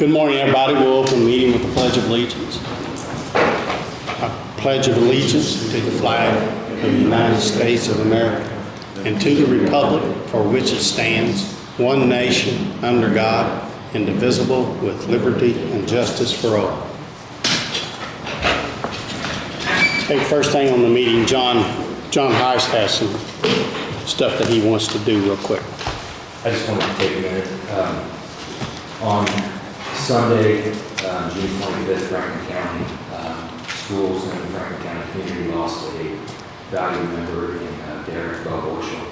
Good morning, everybody. We'll open the meeting with the Pledge of Allegiance. I pledge of allegiance to the flag of the United States of America and to the republic for which it stands, one nation, under God, indivisible, with liberty and justice for all. Okay, first thing on the meeting, John Heis has some stuff that he wants to do real quick. I just wanted to take a minute. On Sunday, June 25th, Franklin County schools and the Franklin County community lost a valued member in Derik Orschell.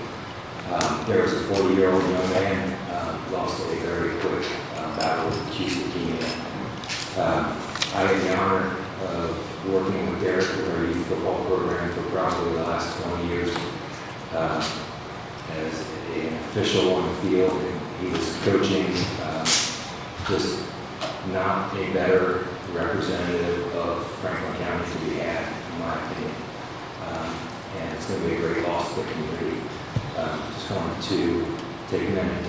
There was a 40-year-old young man lost a very quick battle with acute leukemia. I had the honor of working with Derik with our youth football program for probably the last 20 years as an official on the field, and he was coaching just not a better representative of Franklin County to be had, in my opinion. And it's going to be a great loss to the community. Just wanted to take a minute.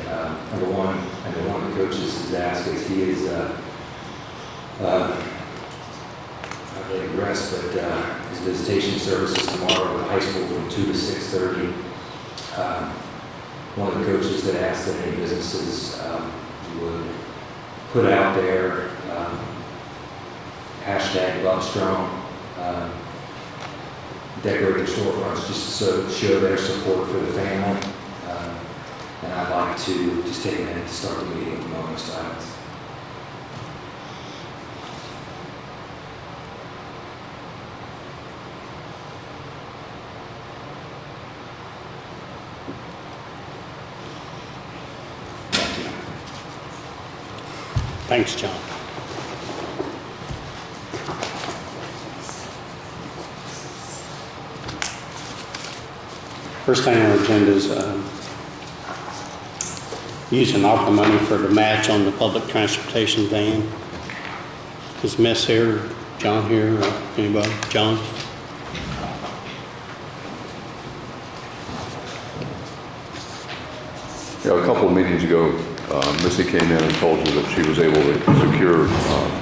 Number one of the coaches has asked is he is not really rest, but his visitation services tomorrow at the high school from 2 to 6:30. One of the coaches that asked that any businesses would put out there hashtag Love Strong, decorate their storefronts just to show their support for the family. And I'd like to just take a minute to start the meeting with a moment of silence. Thanks, John. First thing on our agenda is using ARPA money for the match on the public transportation van. Is Miss here, John here, or anybody? John? Yeah, a couple of meetings ago, Missy came in and told you that she was able to secure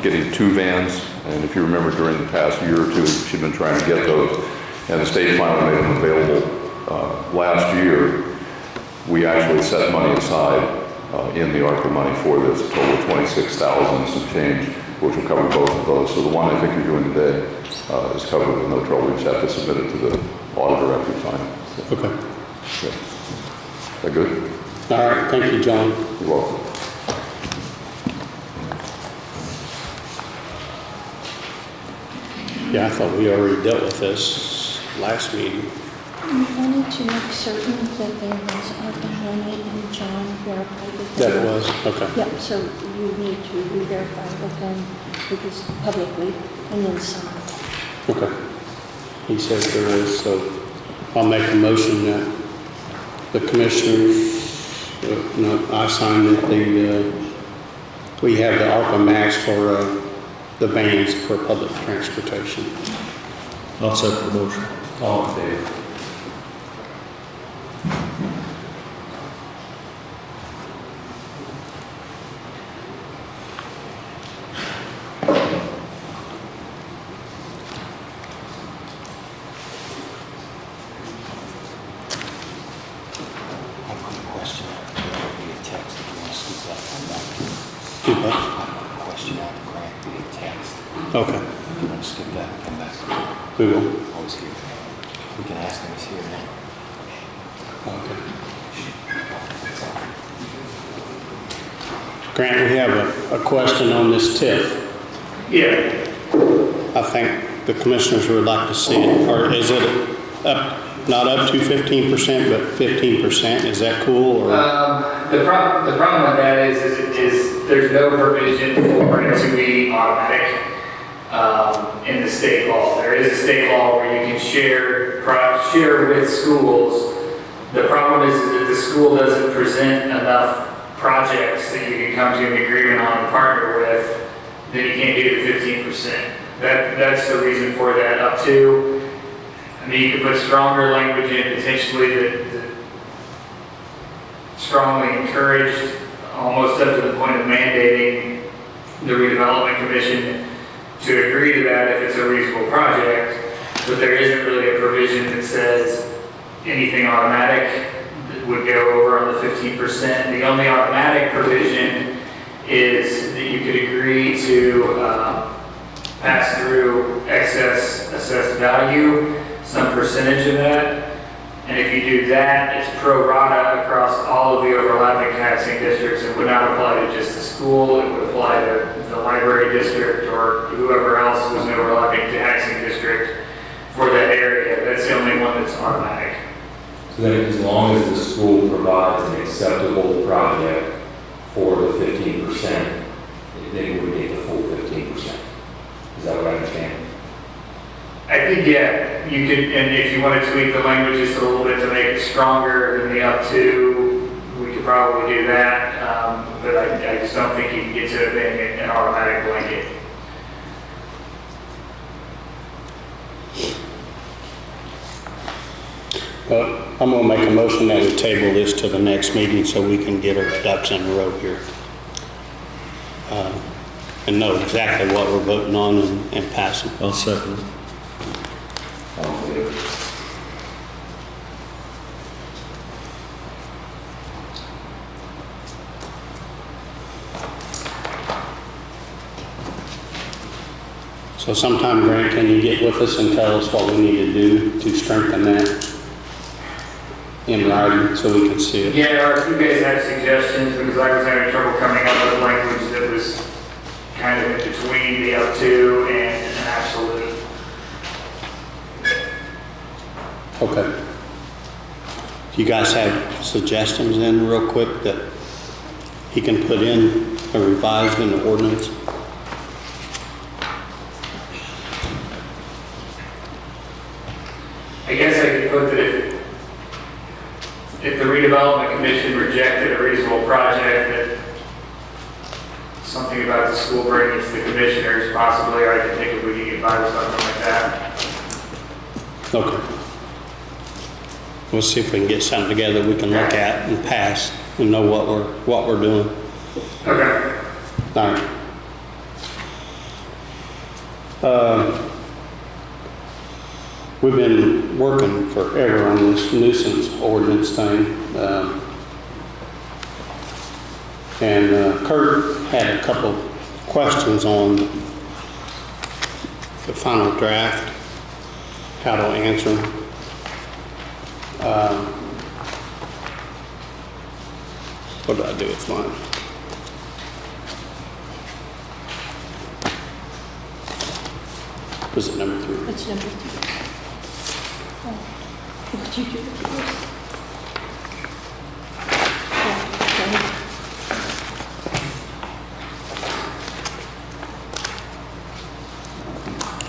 getting 2 vans. And if you remember, during the past year or two, she'd been trying to get those. And the state finally made them available last year. We actually set money aside in the ARPA money for this, a total of $26,000 and some change, which will cover both of those. So the one I think you're doing today is covered with no trouble. We just have to submit it to the auditor after you sign it. So, Okay. yeah. Is that good? All right, thank you, John. You're welcome. Yeah, I thought we already dealt with this last meeting. We wanted to make certain that there was ARPA money and John verified with them. That it was? Okay. Yep, so you need to re-verify with them because publicly and then sign. Okay. He says there is, so I'll make a motion that the commissioners, I sign that we have the ARPA match for the vans for public transportation. I'll second the motion. All in favor? Okay. You want to skip that and come back? We will. Always here. We can ask him, he's here now. Okay. Grant, we have a question on this TIF. Yeah. I think the commissioners would like to see it, or is it up, not up to 15%, but 15%? Is that cool? Or? The problem with that is there's no provision for it to be automatic in the state law. There is a state law where you can share with schools. The problem is that the school doesn't present enough projects that you can come to an agreement on and partner with, then you can't do the 15%. That's the reason for that up to. I mean, you could put stronger language in potentially that strongly encouraged, almost up to the point of mandating the redevelopment commission to agree to that if it's a reasonable project, but there isn't really a provision that says anything automatic would go over on the 15%. The only automatic provision is that you could agree to pass through excess assessed value, some percentage of that. And if you do that, it's pro rata across all of the overlapping taxing districts. It would not apply to just the school, it would apply to the library district or whoever else was an overlapping taxing district for that area. That's the only one that's automatic. So then as long as the school provides an acceptable project for the 15%, they would get the full 15%. Is that what I understand? I think, yeah, you could, and if you want to tweak the language just a little bit to make it stronger than the up to, we could probably do that. But I just don't think you can get to it being an automatic blanket. I'm going to make a motion that we table this to the next meeting so we can get our ducks in a row here. And know exactly what we're voting on and passing. I'll second it. All in favor? So sometime, Grant, can you get with us and tell us what we need to do to strengthen that in writing so we can see it? Yeah, or if you guys have suggestions, because I was having trouble coming up with language that was kind of in between the up to and an absolute. Okay. Do you guys have suggestions then, real quick, that he can put in or revised in the ordinance? I guess I could put that if the redevelopment commission rejected a reasonable project, that something about the school bringing it to the commissioners possibly, or I can think if we could get by with something like that. Okay. We'll see if we can get something together we can look at and pass and know what we're doing. Okay. All right. We've been working forever on this nuisance ordinance thing. And Kurt had a couple questions on the final draft, how to answer them. What did I do with mine? Was it number 3? It's number 3. Oh, what did you do with yours?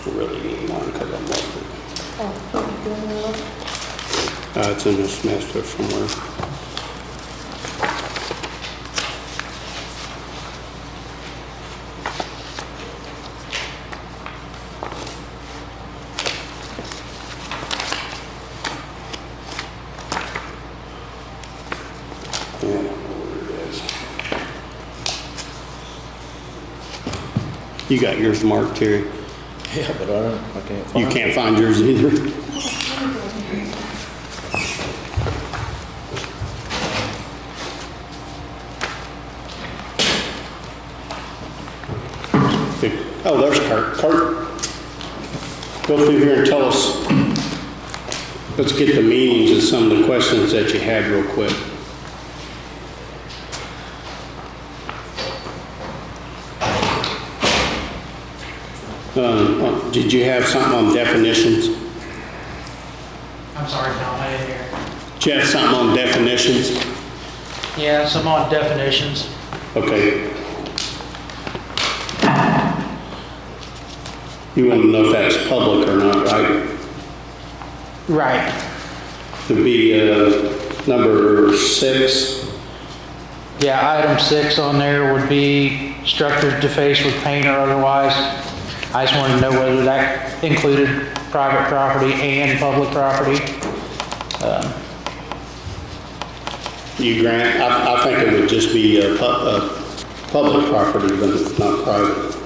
I really need mine because I'm working. Oh, what are you doing now? It's in this master somewhere. Yeah, I don't know where it is. You got yours marked, Terry? Yeah, but I can't find You it. can't find yours either? Oh, there's Kurt. Kurt, go through here and tell us, let's get the meanings of some of the questions that you had real quick. Did you have something on definitions? I'm sorry, Tom, I didn't hear. Did you have something on definitions? Yeah, some on definitions. Okay. You want to know if that's public or not, right? Right. It'd be number 6. Yeah, item 6 on there would be structures defaced with paint or otherwise. I just wanted to know whether that included private property and public property. You, Grant, I think it would just be public property, but not private.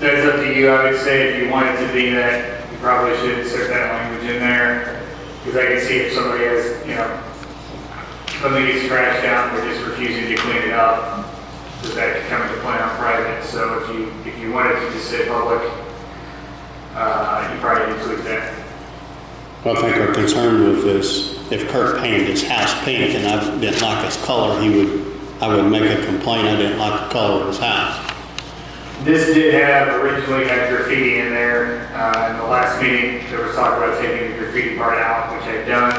That's up to you. I would say if you want it to be that, you probably should insert that language in there. Because I can see if somebody has, you know, something gets scratched out, they're just refusing to clean it up, that could come into play on private. So if you wanted to just say public, you probably need to tweak that. Well, I think our concern with this, if Kurt painted his house pink and I didn't like his color, I would make a complaint I didn't like the color of his house. This did have, originally had graffiti in there. In the last meeting, there was talk about taking the graffiti part out, which I've done.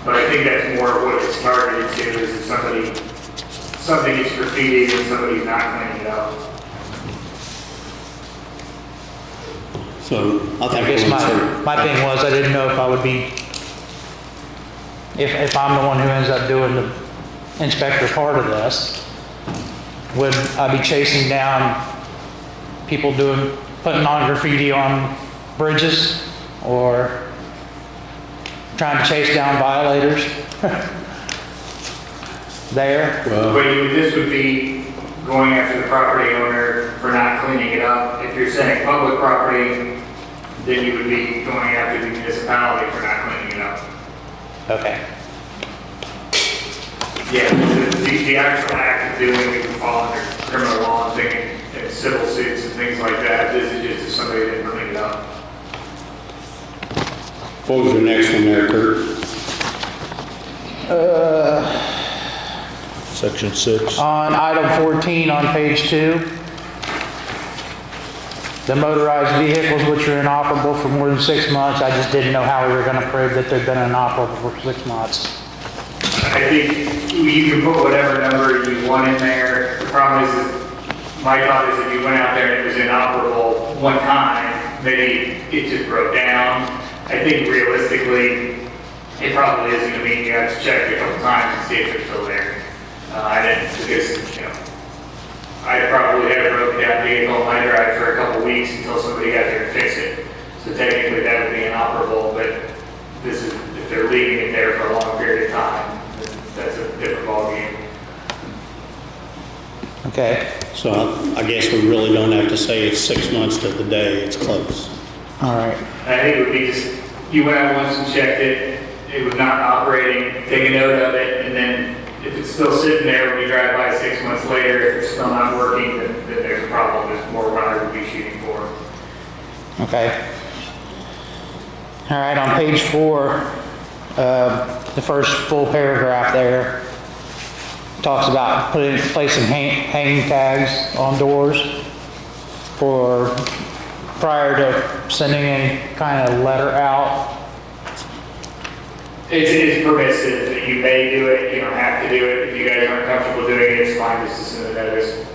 But I think that's more of what it's targeted to, is if something gets graffitied and somebody's not cleaning it up. So I I think guess we'll insert- my thing was, I didn't know if I would be, if I'm the one who ends up doing the inspector part of this, would I be chasing down people putting on graffiti on bridges, or trying to chase down violators there? Well, But this would be going after the property owner for not cleaning it up. If you're saying public property, then you would be going after the municipality for not cleaning it up. Okay. Yeah, the actual act of doing it would fall under criminal law and thinking, and civil suits and things like that. This is just if somebody didn't clean it up. what was the next one there, Kurt? Section 6. On item 14 on page 2, the motorized vehicles which are inoperable for more than 6 months, I just didn't know how we were gonna prove that they've been inoperable for 6 months. I think you can put whatever number you want in there. The problem is my thought is if you went out there and it was inoperable one time, maybe it just broke down. I think realistically, it probably is gonna mean you have to check it a couple times and see if they're still there. I didn't, because, you know, I probably had a broken down vehicle in my drive for a couple weeks until somebody got there and fixed it. So technically that would be inoperable, but this is, if they're leaving it there for a long period of time, then that's a different ballgame. Okay, So I guess we really don't have to say it's 6 months to the day it's closed. all right. I think it would be just, you went out once and checked it, it was not operating, take a note of it, and then if it's still sitting there when you drive by 6 months later, if it's still not working, then there's a problem. There's more what I would be shooting for. Okay. All right, on page 4, the first full paragraph there talks about placing hanging tags on doors for prior to sending any kind of letter out. It's permissive that you may do it, you don't have to do it. If you guys aren't comfortable doing it, it's fine just to send a notice.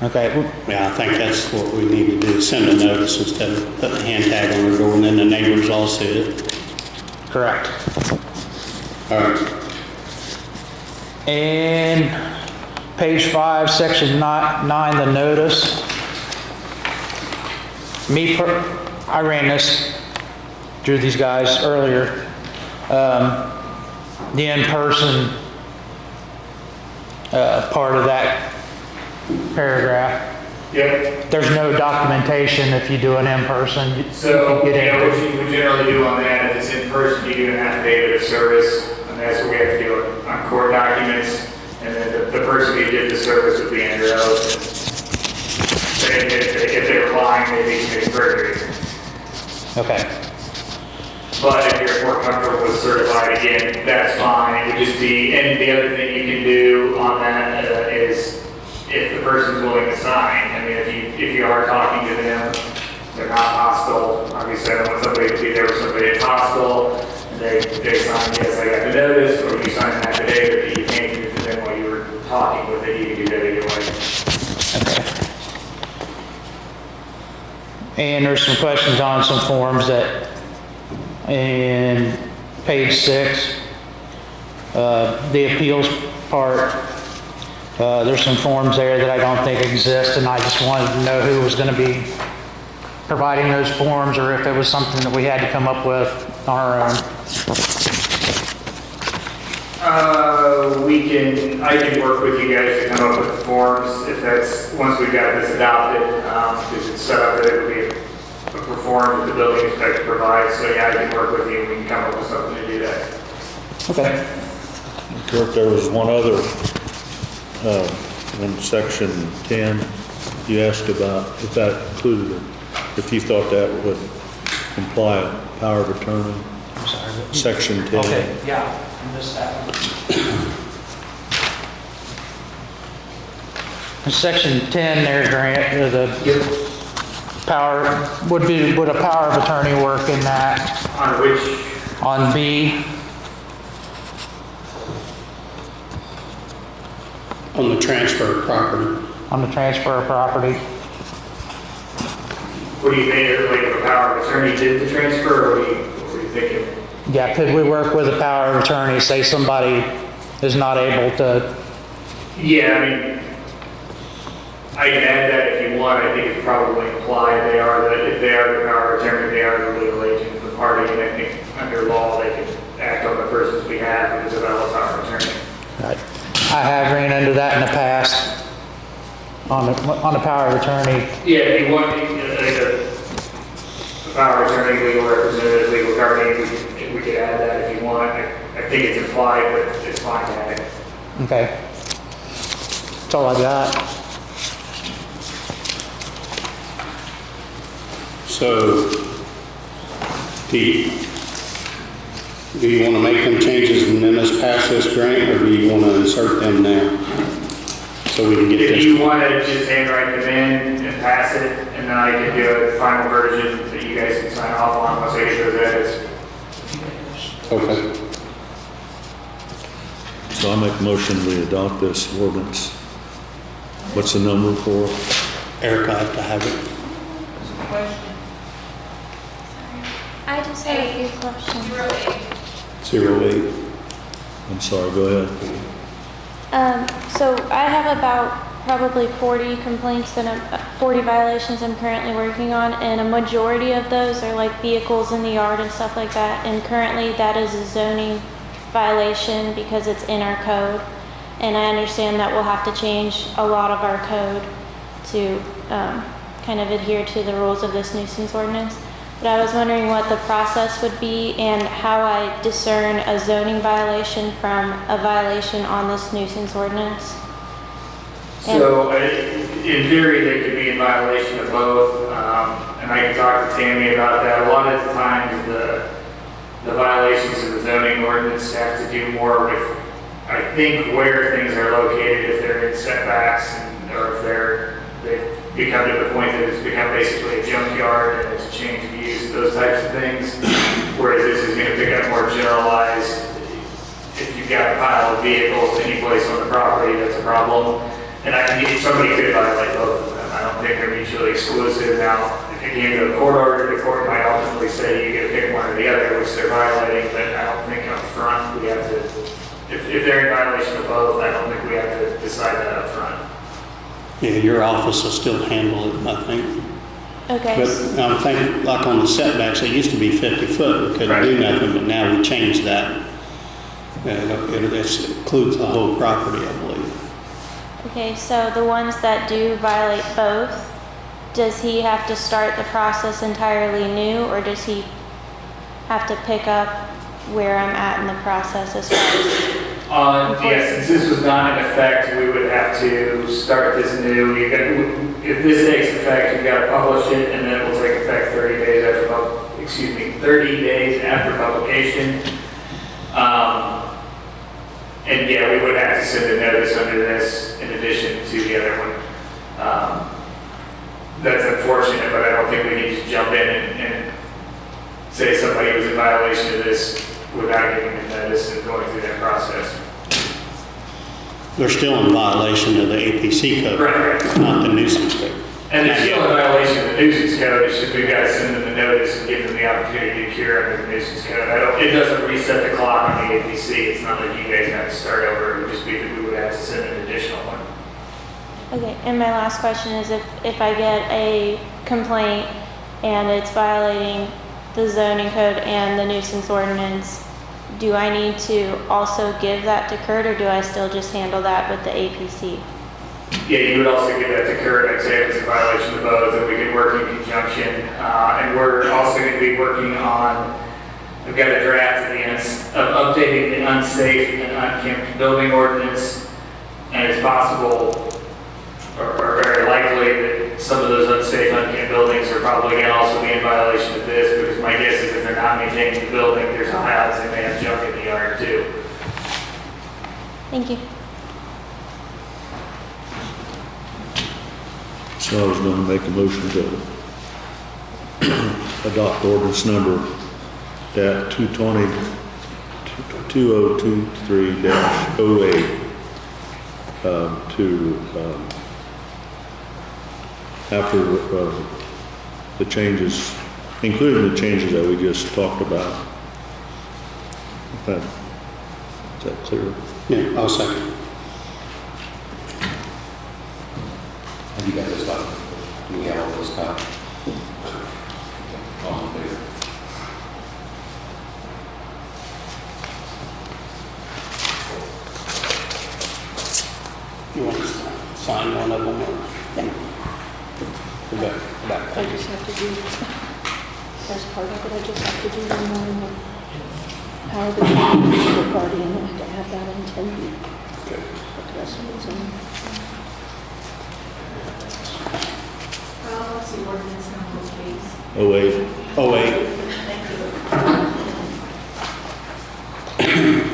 Okay, Yeah, I think that's what we need to do, send a notice instead of putting a hand tag on the door and then the neighbors all see it. correct. All right. And page 5, section 9, the notice. I ran this through these guys earlier. The in-person part of that paragraph. Yep. There's no documentation if you do an in-person. So, you get what in. you would generally do on that, if it's in person, you do an affidavit of service, and that's what we have to do on court documents, and then the person who did the service would be under oath. And if they were lying, they'd be committing perjury. Okay, But if you're more comfortable with certified, again, that's fine. It would just be, and the other thing you can do on that is if the person's willing to sign. I mean, if you are talking to them, they're not hostile. Obviously, I don't want somebody to be there with somebody that's hostile, and they sign, yes, I got the notice, or you sign an affidavit that you can't give to them while you were talking with it. You can do that either way. okay. And there's some questions on some forms that, in page 6, the appeals part, there's some forms there that I don't think exist, and I just wanted to know who was going to be providing those forms, or if it was something that we had to come up with on our own. I can work with you guys to come up with the forms if that's, once we've got this adopted, because it's set up that it would be a form that the building inspector provides. So yeah, I can work with you and we can come up with something to do that. Okay. Kirk, there was one other, in section 10, you asked about if that included, if you thought that would imply a power of attorney. I'm sorry. Section 10. Okay, yeah, I missed that one. In section 10, there, Grant, the power, would a power of attorney work in that? On which, On B? On the transfer of property. On the transfer of property? what do you think, like a power of attorney did the transfer, or what are you thinking? Yeah, could we work with a power of attorney, say somebody is not able to, Yeah, I mean, I can add that if you want. I think it's probably implied if they are the power of attorney, they are the legal agent of the party, and I think under law, they can act on the person's behalf because of a power of attorney. right? I have ran into that in the past on a power of attorney. Yeah, if you want, like a power of attorney, legal representative, legal guardian, we could add that if you want. I think it's implied, but it's fine to add it. Okay. That's all I got. So, do you want to make them changes and then let's pass this grant, or do you want to insert them now? So we can get If this. you want to just handwrite them in and pass it, and then I can do a final version that you guys can sign off on once I get those edits. Okay. So I make a motion we adopt this ordinance. What's the number for it? Eric, I have to have it. I just had a few questions. 08. I'm sorry, go ahead. So I have about probably 40 complaints and 40 violations I'm currently working on, and a majority of those are like vehicles in the yard and stuff like that. And currently that is a zoning violation because it's in our code. And I understand that we'll have to change a lot of our code to kind of adhere to the rules of this nuisance ordinance. But I was wondering what the process would be and how I discern a zoning violation from a violation on this nuisance ordinance. So in theory, they could be in violation of both, and I can talk to Tammy about that. A lot of the times, the violations of the zoning ordinance have to do more with, I think, where things are located, if they're in setbacks, or if they've become to the point that it's become basically a junkyard and it's a change of use, those types of things. Whereas this is going to pick up more generalized, if you've got a pile of vehicles any place on the property, that's a problem. And somebody could violate both of them. I don't think they're mutually exclusive. Now, if it came to a court order, the court might ultimately say you get to pick one or the other, which they're violating, but I don't think up front we have to, if they're in violation of both, I don't think we have to decide that up front. Yeah, your office will still handle it, I think. Okay. But I think, like on the setbacks, it used to be 50 foot, we couldn't do nothing, but now we changed that. It includes the whole property, I believe. Okay, so the ones that do violate both, does he have to start the process entirely new, or does he have to pick up where I'm at in the process as far as? Yes, since this was not in effect, we would have to start this new. If this takes effect, you've got to publish it, and then it will take effect 30 days after publication. And yeah, we would have to send a notice under this in addition to the other one. That's unfortunate, but I don't think we need to jump in and say somebody was in violation of this without giving them notice and going through that process. They're still in violation of the APC code, Right. not the nuisance code. And they're still in violation of the nuisance code. It's just we've got to send them the notice and give them the opportunity to cure under the nuisance code. It doesn't reset the clock on the APC. It's not like you guys have to start over. It would just be that we would have to send an additional one. Okay, and my last question is if I get a complaint and it's violating the zoning code and the nuisance ordinance, do I need to also give that to Kurt, or do I still just handle that with the APC? Yeah, you would also give that to Kurt. I'd say if it's a violation of both, and we could work in conjunction. And we're also going to be working on, we've got a draft of updating the unsafe and unkempt building ordinance. And it's possible, or very likely, that some of those unsafe, unkempt buildings are probably going to also be in violation of this, because my guess is if they're not maintaining the building, there's a high odds they may have junk in the yard too. Thank you. So I was gonna make a motion to adopt ordinance number that 2023-08 after the changes, including the changes that we just talked about. Is that clear? Yeah, I'll second. Have you got this one? Do we have all those copies? All in favor? You want to sign one of them or? Back. I just have to do, as part of it, I just have to do the normal power of the guardian, I have to have that on 10 feet. Okay. But the rest of it's on. What's the ordinance number, please? 08. 08. Thank you.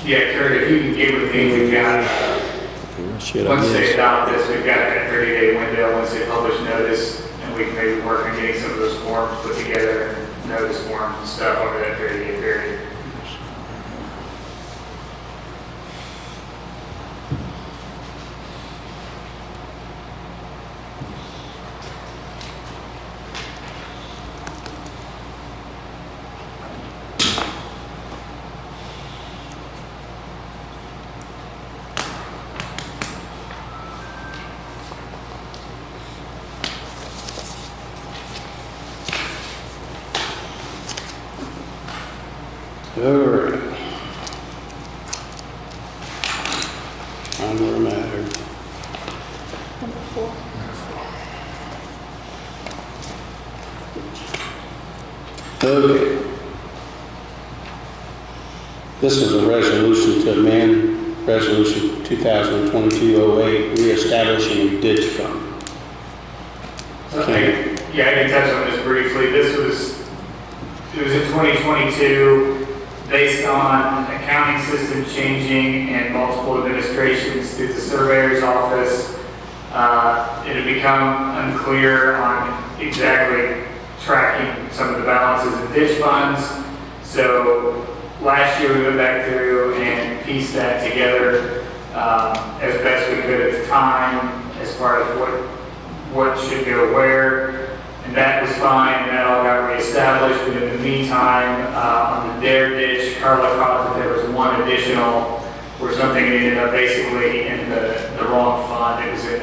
Yeah, Kurt, if you can get with me, we've got, Shit, I once they missed. adopt this, we've got that 30-day window, once they publish notice, and we can maybe work on getting some of those forms put together, and notice forms and stuff over that 30-day period. All right. Another matter. Number 4. Okay. This is a resolution to amend Resolution 2022-08, reestablishing a ditch fund. Okay. Yeah, I can touch on this briefly. It was in 2022, based on accounting system changing and multiple administrations through the surveyor's office. It had become unclear on exactly tracking some of the balances of ditch funds. So last year we went back through and pieced that together as best we could at the time, as far as what should go where. And that was fine, and that all got reestablished. But in the meantime, on the Dare ditch, Carla caught that there was one additional, where something ended up basically in the wrong fund. It was in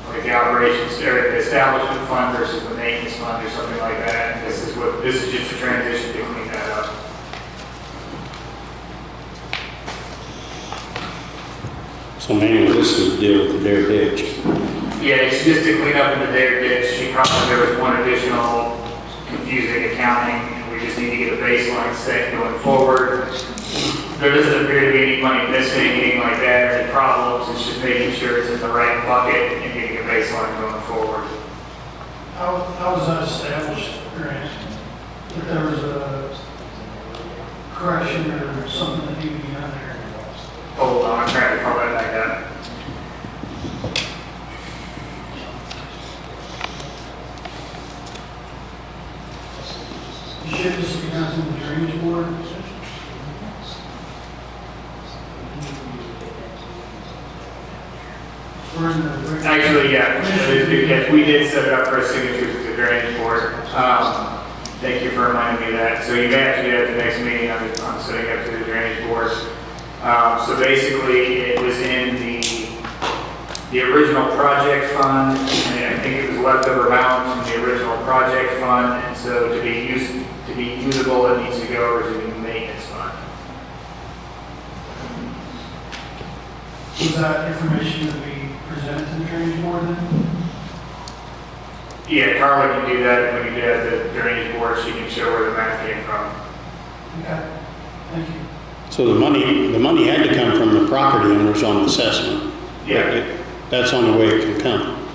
like the operations, or the establishment fund versus the maintenance fund or something like that. And this is just a transition to clean that up. So mainly this is to deal with the Dare ditch. Yeah, it's just to clean up in the Dare ditch. She probably, there was one additional confusing accounting, and we just need to get a baseline set going forward. There doesn't appear to be any money missing, anything like that, or any problems. It's just making sure it's in the right bucket and getting a baseline going forward. How was that established, Grant? If there was a correction or something that needed to be done there? Hold on, I'm trying to pull that back up. You should just be done in the drainage board. Actually, yeah, it is because we did set it up for signatures with the drainage board. Thank you for reminding me of that. So you may have to do it at the next meeting on setting up to the drainage board. So basically, it was in the original project fund, and I think it was leftover balance from the original project fund, and so to be usable, it needs to go over to the maintenance fund. Was that information to be presented to the drainage board then? Yeah, Carla can do that when you do have the drainage board, she can show where the math came from. Okay, thank you. So the money had to come from the property owners on assessment. Yeah. That's the only way it can come.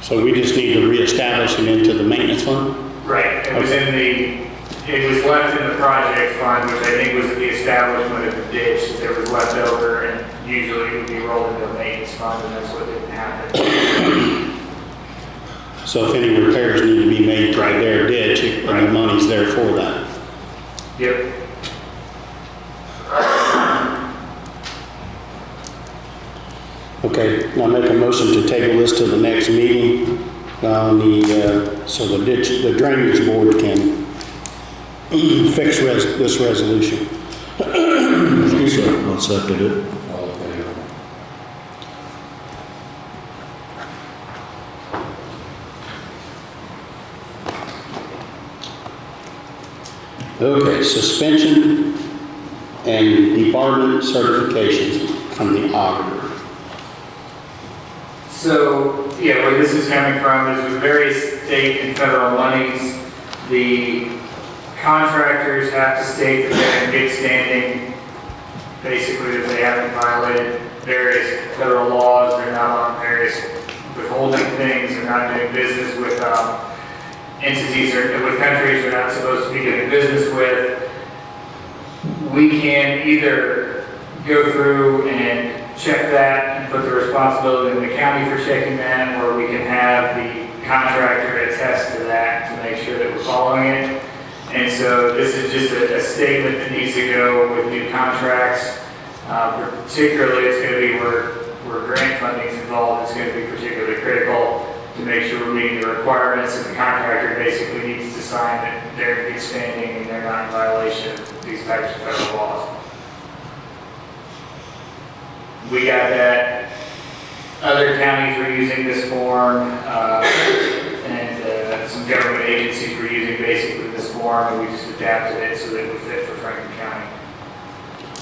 So we just need to reestablish it into the maintenance fund? Right, it was left in the project fund, which I think was at the establishment of the ditch, that there was left over, and usually it would be rolled into a maintenance fund, and that's what didn't happen. So if any repairs need to be made to their ditch, and the money's there for that. Yep. Okay, I'll make a motion to table this to the next meeting, so the drainage board can fix this resolution. I'll second it. All in favor? Okay, suspension and debarment certifications from the auditor. So, yeah, where this is coming from is with various state and federal monies, the contractors have to state that they're in good standing, basically that they haven't violated various federal laws, they're not on various withholding things, they're not doing business with entities or with countries they're not supposed to be doing business with. We can either go through and check that and put the responsibility in the county for checking that, or we can have the contractor attest to that to make sure that we're following it. And so this is just a statement that needs to go with new contracts. Particularly, it's going to be where grant funding is involved. It's going to be particularly critical to make sure we're meeting the requirements, and the contractor basically needs to sign that they're in good standing and they're not in violation of these types of federal laws. We got that. Other counties were using this form, and some government agencies were using basically this form, and we just adapted it so that it would fit for Franklin County.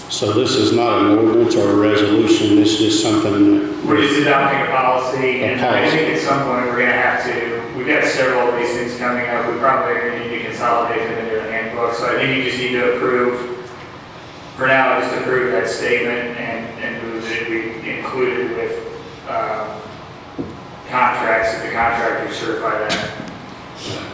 So this is not an ordinance or a resolution, this is something that... We're just adopting a policy, and I think at some point we're going to have to, we've got several of these things coming up, we probably are going to need to consolidate them into a handbook, so I think you just need to approve, for now, just approve that statement and move it, we include it with contracts, that the contractors certify that.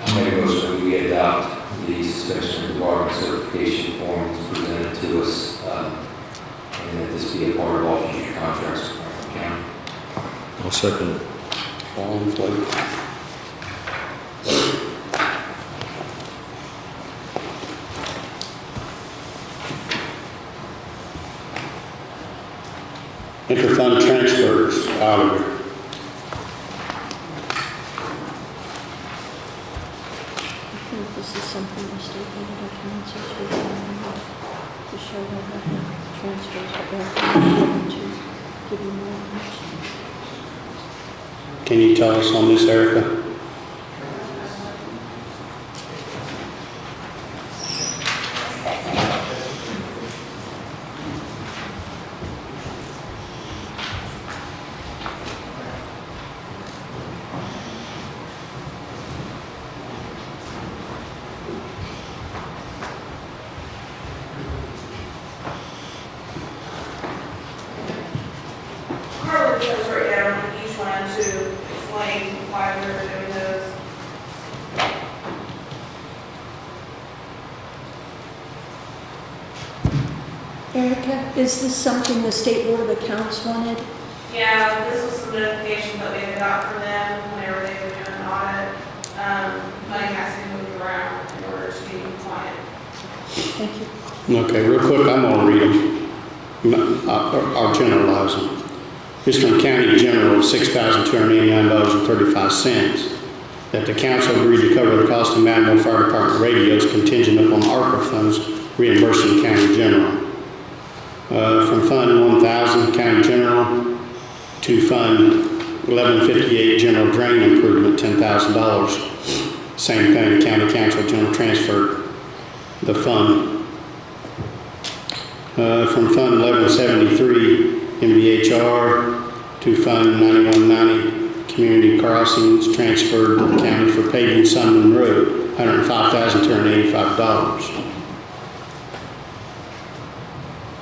I make a motion that we adopt the suspension and debarment certification forms presented to us, and that this be a part of all future contracts with Franklin County. I'll second it. All in favor? Interfund transfers, auditor. I think this is something the state board of accounts is requiring to show that the transfers are back to give you more information. Can you tell us on this, Erica? Carla goes right down each one to explain why we're doing those. Erica, is this something the state board of accounts wanted? Yeah, this was some notifications that we had got from them whenever they were doing an audit. Money has to be moved around in order to be compliant. Thank you. Okay, real quick, I'm gonna read them. I'll generalize them. is from County General of $6,289.35. That the council agreed to cover the cost of Manville Fire Department radios contingent upon ARPA funds reimbursing County General. From Fund 1000 County General to Fund 1158 General Drain Improvement, $10,000. Same thing, County Council General transferred the fund. From Fund 1173 MVHR to Fund 9190 Community Crossings, transferred to the county for paving Sunman Road, $105,285.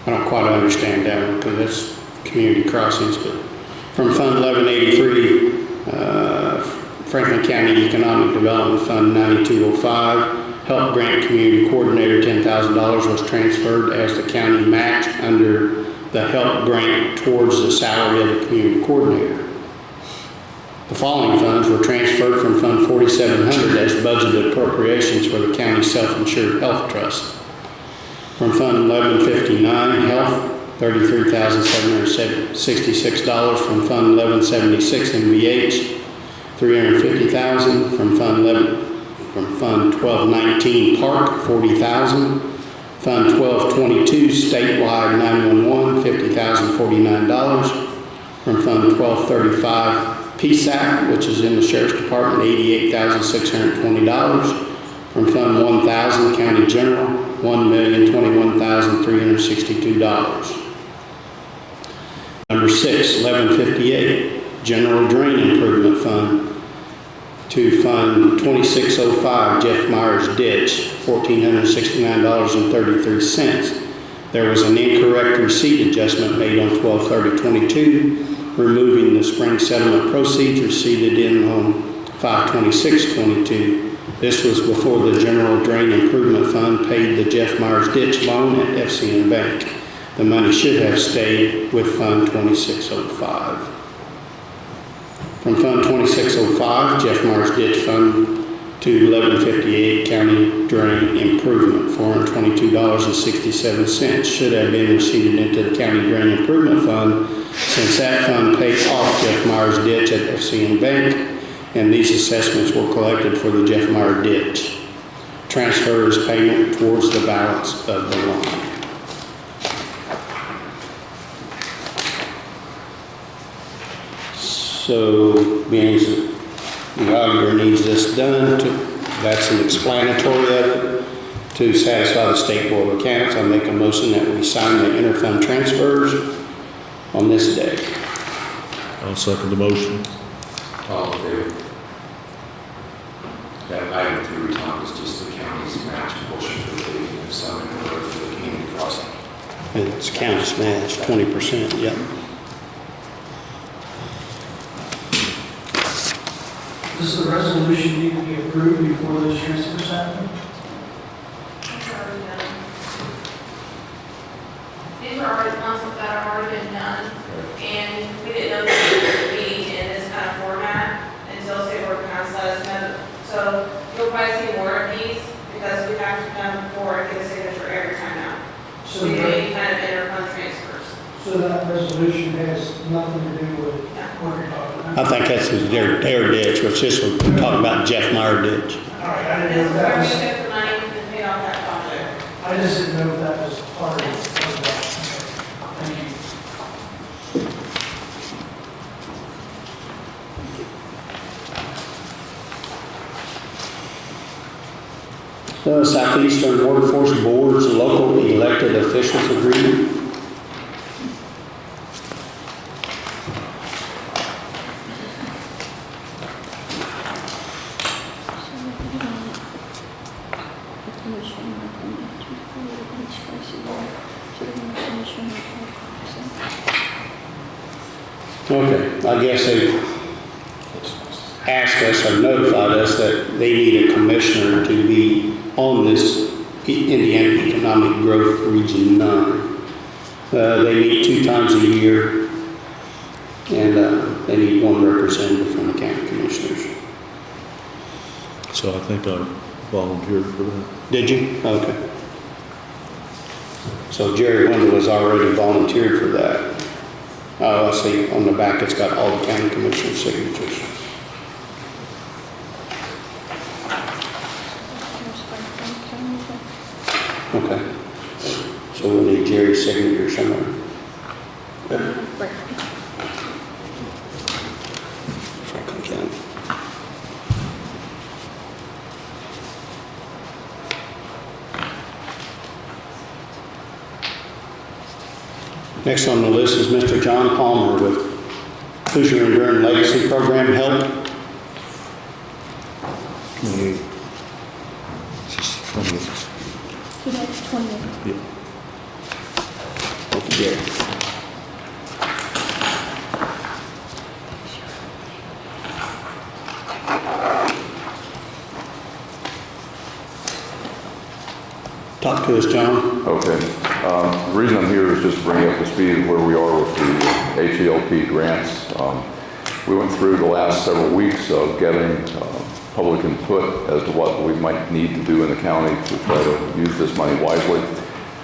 I don't quite understand that one because that's community crossings, but from Fund 1183, Franklin County Economic Development Fund 9205, Help Grant Community Coordinator, $10,000 was transferred as the county match under the Help Grant towards the salary of the community coordinator. The following funds were transferred from Fund 4700 as budgeted appropriations for the county self-insured health trust. From Fund 1159 Health, $33,766. From Fund 1176 MVH, $350,000. From Fund 1219 Park, $40,000. Fund 1222 Statewide 911, $50,049. From Fund 1235 PSAC, which is in the Sheriff's Department, $88,620. From Fund 1000 County General, $1,021,362. Number 6, 1158 General Drain Improvement Fund to Fund 2605 Jeff Myers Ditch, $1,469.33. There was an incorrect receipt adjustment made on 12/30/22, removing the spring settlement proceeds received in on 5/26/22. This was before the General Drain Improvement Fund paid the Jeff Myers Ditch loan at FCN Bank. The money should have stayed with Fund 2605. From Fund 2605, Jeff Myers Ditch Fund to 1158 County Drain Improvement, $422.67 should have been received into the County Drain Improvement Fund, since that fund paid off Jeff Myers Ditch at FCN Bank, and these assessments were collected for the Jeff Myers Ditch. Transfer is payment towards the balance of the loan. So, being the auditor needs this done, that's an explanatory of it. To satisfy the State Board of Accounts, I make a motion that we sign the interfund transfers on this day. I'll second the motion. All in favor? That item 3 top is just the county's match portion for the paving of Sunman Road for the community crossing. And it's county's match, 20%, yep. Does the resolution need to be approved before those transfers happen? It's already done. These are already ones that have already been done, and we didn't know that it would be in this kind of format until State Board of Accounts let us know. So you'll probably see more of these because we have to come forward and get a signature every time now. So We do that, any kind of interfund transfers. so that resolution has nothing to do with what you're talking about? I think that's their ditch, which this was talking about Jeff Meyer ditch. All right, I This didn't is know if where that we was, took the money and paid off that project. I just didn't know if that was part of that. Thank you. Southeastern Workforce Board's local elected officials agreement. Okay, I guess they asked us or notified us that they need a commissioner to be on this Indiana Economic Growth Region 9. They meet 2 times a year, and they need 1 representative from the county commissioners. So I think I volunteered for that. Did you? Okay. So Jerry Wendell has already volunteered for that. Let's see, on the back, it's got all the county commissioner signatures. Okay. So we'll need Jerry's signature somewhere. Franklin County. Next on the list is Mr. John Palmer with Hoosier and Durham Legacy Program Help. He has 20. Thank you, Jerry. Talk to us, John. Okay. The reason I'm here is just to bring you up to speed where we are with the HELP grants. We went through the last several weeks of getting public input as to what we might need to do in the county to try to use this money wisely.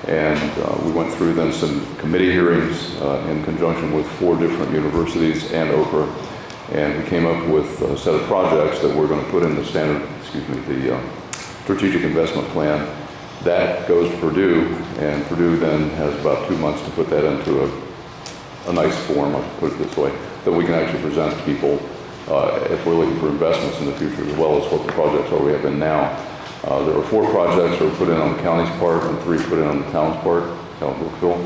And we went through then some committee hearings in conjunction with 4 different universities and OPRA. And we came up with a set of projects that we're going to put in the the strategic investment plan. That goes to Purdue, and Purdue then has about 2 months to put that into a nice form, I'll put it this way, that we can actually present to people if we're looking for investments in the future, as well as what the projects are we have in now. There are 4 projects that were put in on the county's part and 3 put in on the town's part, Brookville.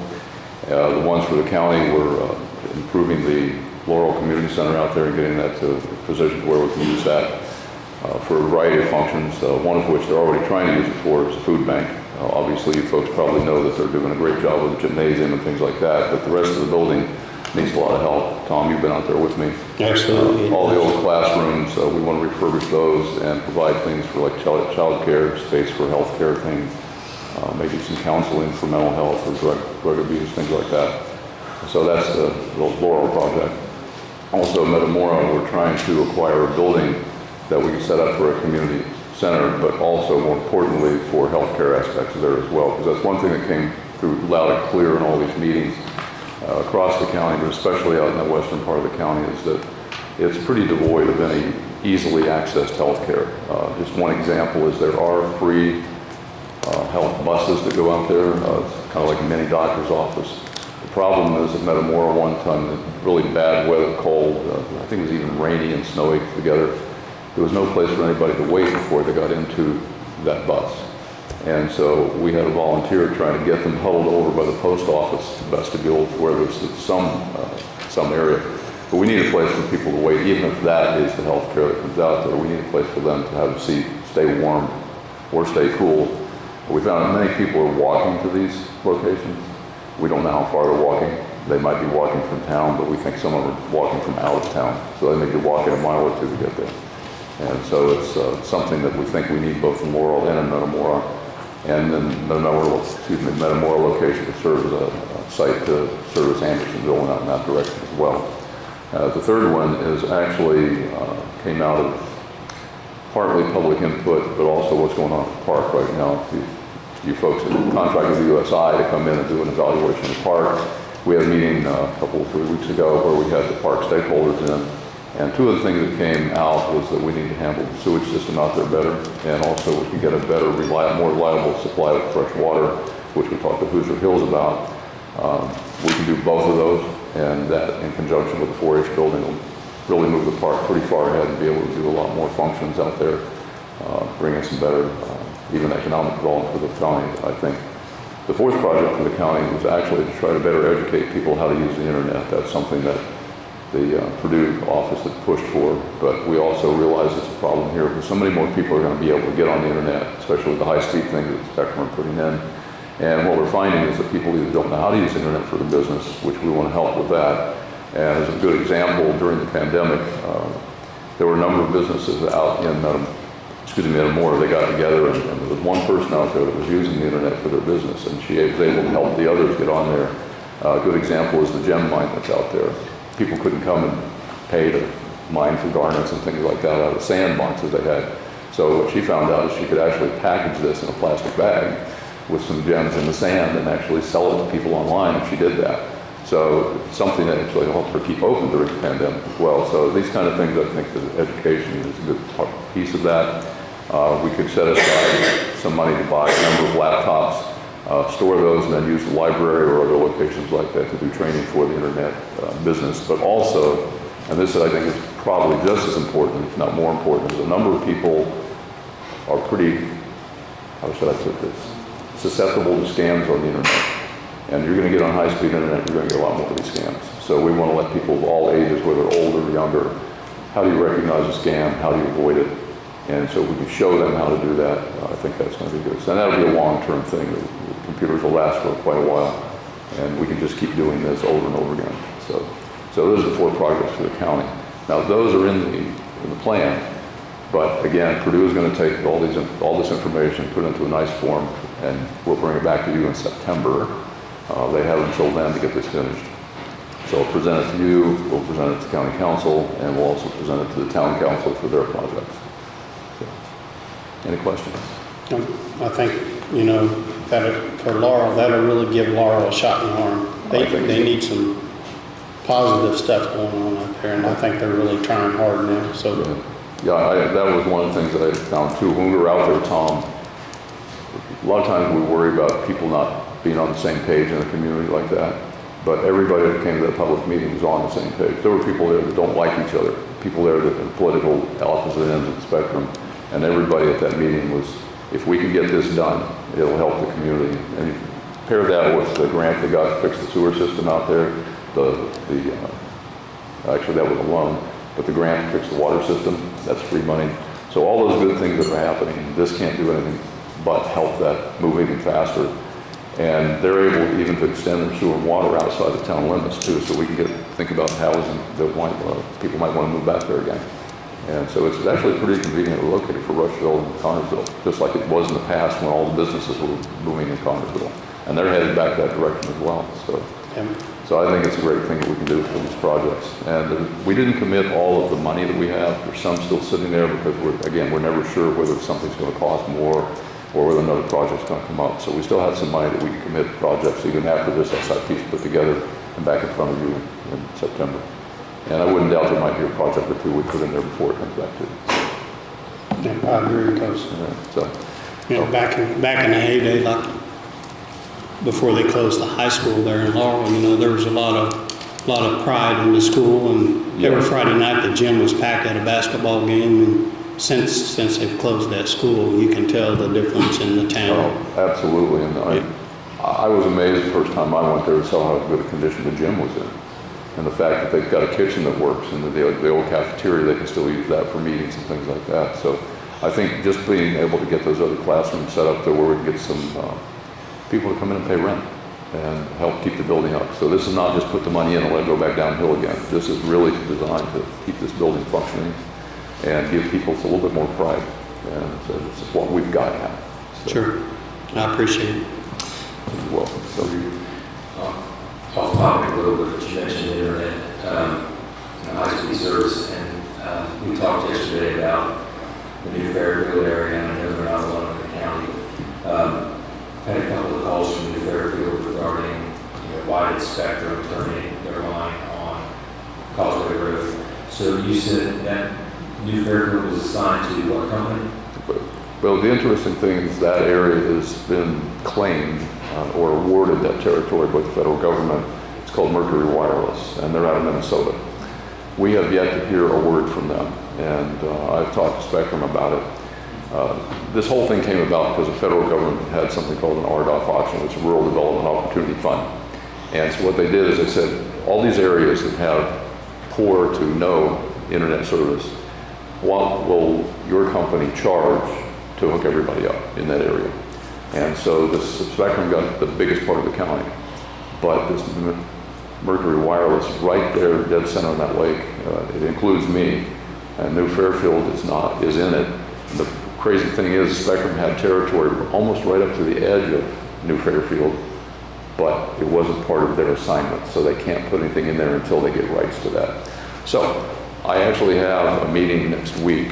The ones for the county were improving the Laurel Community Center out there and getting that to a position where we can use that for a variety of functions, one of which they're already trying to use it for is a food bank. Obviously, you folks probably know that they're doing a great job with the gymnasium and things like that, but the rest of the building needs a lot of help. Tom, you've been out there with me. Absolutely. All the old classrooms, we want to refurbish those and provide things for like child care, space for health care things, maybe some counseling for mental health or drug abuse, things like that. So that's the Laurel project. Also, Metamora, we're trying to acquire a building that we can set up for a community center, but also more importantly for healthcare aspects there as well, because that's one thing that came through loud and clear in all these meetings across the county, but especially out in the western part of the county, is that it's pretty devoid of any easily accessed healthcare. Just one example is there are free health buses that go out there. It's kind of like a mini doctor's office. The problem is at Metamora one time, really bad weather, cold, I think it was even rainy and snowy together. There was no place for anybody to wait before they got into that bus. And so we had a volunteer trying to get them huddled over by the post office vestibule where there's some area. But we need a place for people to wait, even if that is the health care that comes out there. We need a place for them to have a seat, stay warm, or stay cool. We found that many people are walking to these locations. We don't know how far they're walking. They might be walking from town, but we think some of them are walking from out of town. So they may be walking a mile or 2 to get there. And so it's something that we think we need both in Laurel and in Metamora. And then Metamora location to serve as a site to service Andersonville and out in that direction as well. The third one is actually came out of partly public input, but also what's going on at the park right now. You folks have contracted the USI to come in and do an evaluation of the park. We had a meeting a couple of 3 weeks ago where we had the park stakeholders in. And 2 of the things that came out was that we need to handle the sewage system out there better, and also we can get a better, more reliable supply of fresh water, which we talked to Hoosier Hills about. We can do both of those, and that in conjunction with the 4-H building will really move the park pretty far ahead and be able to do a lot more functions out there, bring in some better, even economic development for the county, I think. The 4th project for the county was actually to try to better educate people how to use the internet. That's something that the Purdue office had pushed for, but we also realize it's a problem here because so many more people are going to be able to get on the internet, especially with the high-speed thing that Spectrum are putting in. And what we're finding is that people either don't know how to use the internet for the business, which we want to help with that. And as a good example, during the pandemic, there were a number of businesses out in Metamora. They got together, and there was one person out there that was using the internet for their business, and she was able to help the others get on there. A good example is the gem mine that's out there. People couldn't come and pay to mine for garnets and things like that out of the sandboxes they had. So what she found out is she could actually package this in a plastic bag with some gems in the sand and actually sell it to people online, and she did that. So it's something that actually helped her keep open during the pandemic as well. So these kind of things, I think that education is a good piece of that. We could set aside some money to buy a number of laptops, store those, and then use the library or other locations like that to do training for the internet business. But also, and this I think is probably just as important, if not more important, is a number of people are pretty, how should I put this, susceptible to scams on the internet. And you're going to get on high-speed internet, you're going to get a lot more of these scams. So we want to let people of all ages, whether old or younger, how do you recognize a scam? How do you avoid it? And so we can show them how to do that. I think that's going to be good. So that'll be a long-term thing. The computers will last for quite a while, and we can just keep doing this over and over again. So those are the 4 projects for the county. Now those are in the plan, but again, Purdue is going to take all this information, put it into a nice form, and we'll bring it back to you in September. They have until then to get this finished. So I'll present it to you, we'll present it to county council, and we'll also present it to the town council for their projects. So, any questions? I think, that for Laurel, that'll really give Laurel a shot in the arm. They need some positive stuff going on out there, and I think they're really trying hard now. So yeah, that was one of the things that I found too. When we were out there, Tom, a lot of times we worry about people not being on the same page in a community like that. But everybody that came to that public meeting was on the same page. There were people there that don't like each other, people there that are political opposite ends of the spectrum, and everybody at that meeting was, if we can get this done, it'll help the community. And you pair that with the grant they got to fix the sewer system out there, actually that was a loan, but the grant to fix the water system, that's free money. So all those good things that are happening, this can't do anything but help that move even faster. And they're able even to extend their sewer and water outside the town limits too, so we can think about housing that people might want to move back there again. And so it's actually pretty conveniently located for Rushville and Connersville, just like it was in the past when all the businesses were booming in Connersville. And they're headed back that direction as well. So I think it's a great thing that we can do for these projects. And we didn't commit all of the money that we have. There's some still sitting there because we're never sure whether something's going to cost more or whether another project's going to come up. So we still have some money that we can commit to projects even after this SIP is put together and back in front of you in September. And I wouldn't doubt there might be a project or two we put in there before it comes back to you. Yeah, I agree, because back in the heyday, like before they closed the high school there in Laurel, there was a lot of pride in the school, and every Friday night the gym was packed at a basketball game. And since they've closed that school, you can tell the difference in the town. Oh, absolutely. And I was amazed the first time I went there and saw how good a condition the gym was in. And the fact that they've got a kitchen that works, and the old cafeteria, they can still use that for meetings and things like that. So I think just being able to get those other classrooms set up there where we can get some people to come in and pay rent and help keep the building up. So this is not just put the money in and let it go back downhill again. This is really designed to keep this building functioning and give people a little bit more pride. And so this is what we've got now. So, sure. I appreciate it. You're welcome. So Off topic a little bit, but you mentioned the internet, high-speed service, and we talked yesterday about the new Fairfield area, and I know they're not alone in the county. Had a couple of calls from New Fairfield regarding wide spectrum terminating their line on Causeway Road. So you said that New Fairfield was assigned to what company? Well, the interesting thing is that area has been claimed or awarded that territory by the federal government. It's called Mercury Wireless, and they're out of Minnesota. We have yet to hear a word from them, and I've talked to Spectrum about it. This whole thing came about because the federal government had something called an RDOF auction, which is Rural Development Opportunity Fund. And so what they did is they said, all these areas that have poor to no internet service, what will your company charge to hook everybody up in that area? And so this Spectrum got the biggest part of the county, but this Mercury Wireless right there, dead center on that lake, it includes me, and New Fairfield is in it. And the crazy thing is, Spectrum had territory almost right up to the edge of New Fairfield, but it wasn't part of their assignment, so they can't put anything in there until they get rights to that. So I actually have a meeting next week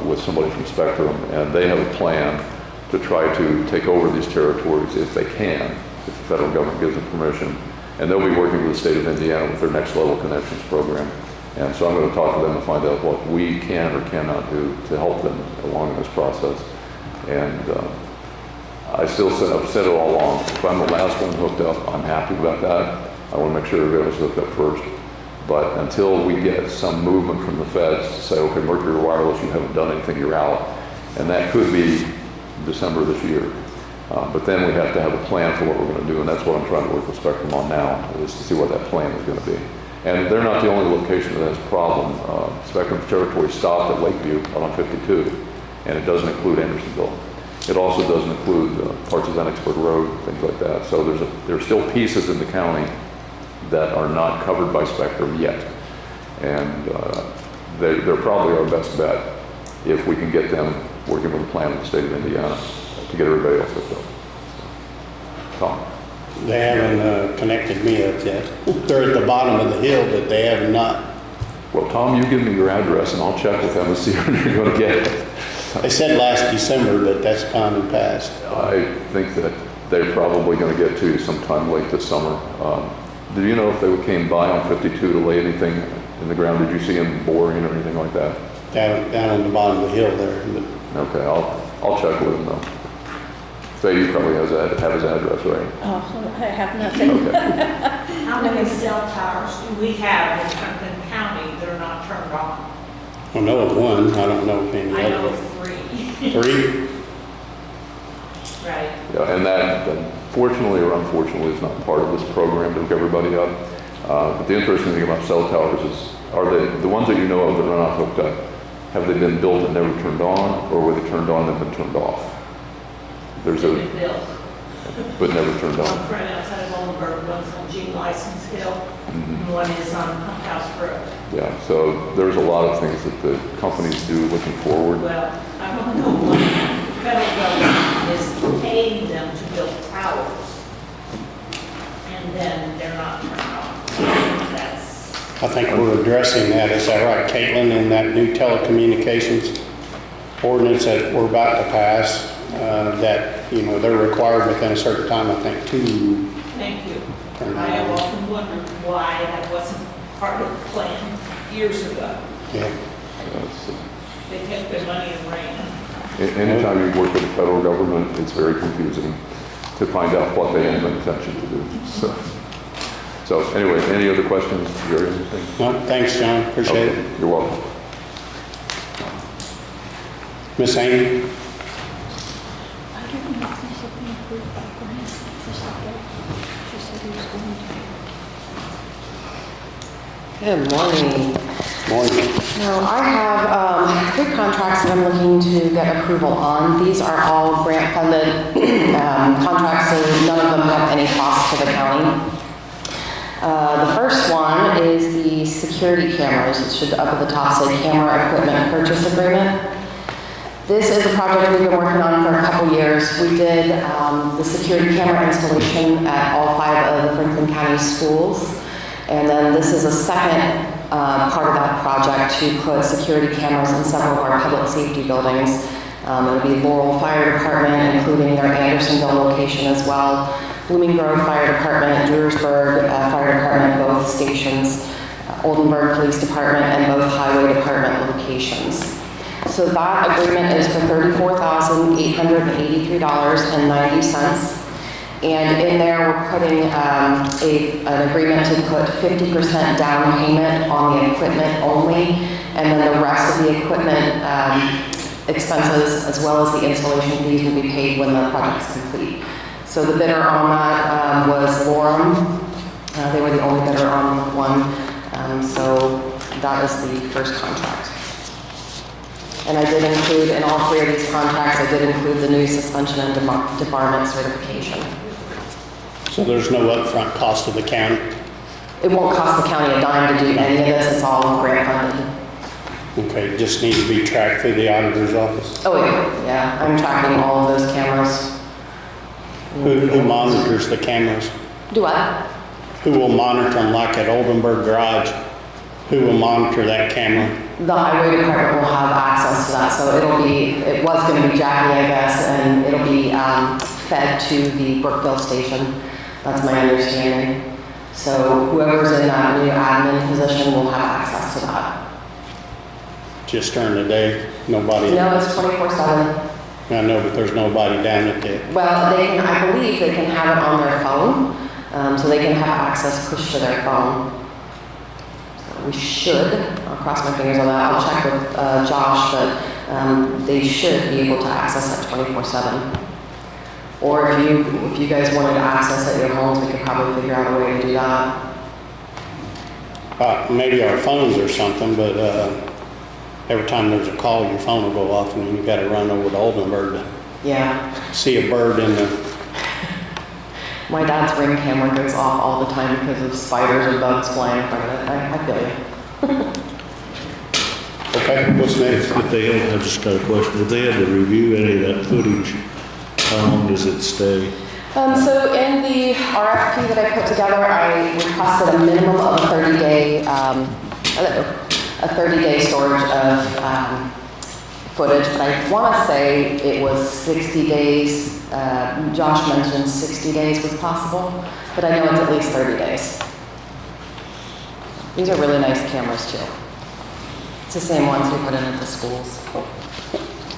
with somebody from Spectrum, and they have a plan to try to take over these territories if they can, if the federal government gives them permission, And they'll be working with the state of Indiana with their Next Level Connections program. And so I'm going to talk to them to find out what we can or cannot do to help them along this process. And I've said it all along, if I'm the last one hooked up, I'm happy about that. I want to make sure everybody's hooked up first. But until we get some movement from the feds to say, okay, Mercury Wireless, you haven't done anything, you're out. And that could be December this year. But then we have to have a plan for what we're going to do, and that's what I'm trying to work with Spectrum on now, is to see what that plan is going to be. And they're not the only location that has a problem. Spectrum's territory stopped at Lakeview out on 52, and it doesn't include Andersonville. It also doesn't include parts of Zenexburg Road, things like that. So there's still pieces in the county that are not covered by Spectrum yet. And they're probably our best bet if we can get them working with a plan in the state of Indiana to get everybody else hooked up. Tom? They haven't connected me up yet. They're at the bottom of the hill, but they have not. Well, Tom, you give me your address and I'll check with them and see when you're going to get it. They said last December, but that's gone and passed. I think that they're probably going to get to you sometime late this summer. Do you know if they came by on 52 to lay anything in the ground? Did you see them boring or anything like that? Down on the bottom of the hill there. But Okay, I'll check with him though. Faye, you probably have his address, right? Oh, I have nothing. Okay. How many cell towers do we have in Franklin County that are not turned on? I know of one. I don't know if any I know other. of 3. 3? Right. Yeah, and that, fortunately or unfortunately, is not part of this program to hook everybody up. But the interesting thing about cell towers is, are they, the ones that you know of that are not hooked up, have they been built and never turned on, or were they turned on and been turned off? There's They've a, been built. but never turned One on. right outside of Oldenburg, one's on G License Hill, and one is on Pump House Road. Yeah, so there's a lot of things that the companies do looking forward. Well, I want to know what the federal government is paying them to build towers, and then they're not turned on. That's, I think we're addressing that. Is that right, Caitlin, in that new telecommunications ordinance that we're about to pass? That, you know, they're required within a certain time, I think, to thank you. turn I have that on. often wondered why that wasn't part of the plan years ago. Yeah. They kept their money and ran. Anytime you work with the federal government, it's very confusing to find out what they have an intention to do. So anyway, any other questions, Jerry? Anything? No, thanks, John. Appreciate Okay, it. you're welcome. Miss Amy? I don't know if these have been approved by grant. Just like that. She said he was going to. Good morning. Morning. So I have 3 contracts that I'm looking to get approval on. These are all grant-funded contracts, so none of them have any cost to the county. The first one is the security cameras. It should up at the top say camera equipment purchase agreement. This is a project we've been working on for a couple years. We did the security camera installation at all 5 of the Franklin County schools. And then this is a second part of that project to put security cameras in several of our public safety buildings. It'll be Laurel Fire Department, including their Andersonville location as well, Blooming Grove Fire Department, Druersburg Fire Department, both stations, Oldenburg Police Department, and both Highway Department locations. So that agreement is for $34,883.90. And in there, we're putting an agreement to put 50% down payment on the equipment only, and then the rest of the equipment expenses, as well as the installation fees, will be paid when the project's complete. So the bidder on that was Lorem. They were the only bidder on one. So that is the first contract. And I did include, in all 3 of these contracts, I did include the new suspension and debarment certification. So there's no upfront cost to the county? It won't cost the county a dime to do any of this, it's all grant funded. Okay, it just needs to be tracked through the auditor's office? Oh, yeah, I'm tracking all of those cameras. Who monitors the cameras? Do what? Who will monitor them, like at Oldenburg Garage? Who will monitor that camera? The highway department will have access to that, so it was gonna be Jackie, I guess, and it'll be fed to the Brookville station. That's my understanding. So whoever's in that new admin position will have access to that. Just during the day, nobody? No, it's 24/7. I know, but there's nobody down at the, Well, they can, I believe they can have it on their phone, so they can have access pushed to their phone. So we should, I'll cross my fingers on that, I'll check with Josh, but they should be able to access it 24/7. Or if you guys wanted to access at your homes, we could probably figure out a way to do that. maybe our phones or something, but every time there's a call, your phone will go off and then you gotta run over to Oldenburg to Yeah. see a bird in the, My dad's Ring camera goes off all the time because of spiders and bugs flying in front of it. I feel you. okay, what's next? If they had, I just got a question, if they had to review any of that footage, how long does it stay? So in the RFP that I put together, I requested a minimum of a 30-day storage of footage, but I want to say it was 60 days. Josh mentioned 60 days was possible, but I know it's at least 30 days. These are really nice cameras too. It's the same ones we put in at the schools.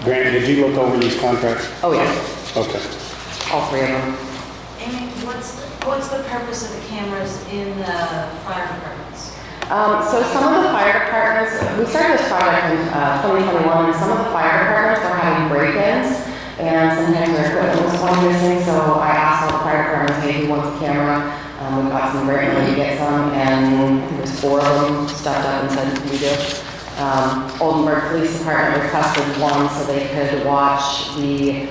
Grant, did you look over these contracts? Oh yeah, Okay. all three of them. Amy, what's the purpose of the cameras in the fire departments? So some of the fire departments, we started this project in 2021, and some of the fire departments were having break-ins, and sometimes their equipment was going missing, so I asked all the fire departments, hey, who wants a camera? We got some grant money to get some, and I think there's 4 of them stepped up and said, we do. Oldenburg Police Department requested one so they could watch the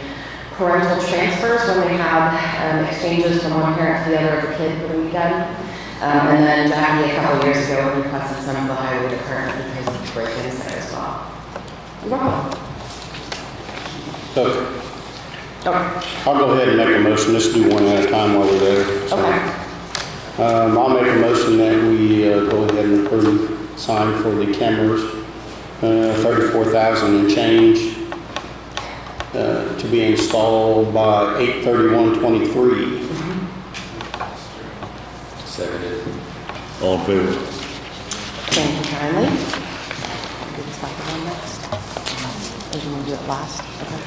parental transfers when they had exchanges from one parent to the other of the kid for the weekend. And then Jackie, a couple years ago, requested some of the highway department because of the break-ins there as well. You're welcome. Okay. Okay. I'll go ahead and make a motion. Let's do one at a time while we're there. So, Okay. I'll make a motion that we go ahead and approve, sign for the cameras, $34,000 and change to be installed by 8/31/23. Seconded. All in favor? Thank you kindly. Do the second one next. Or do you want to do it last? Okay.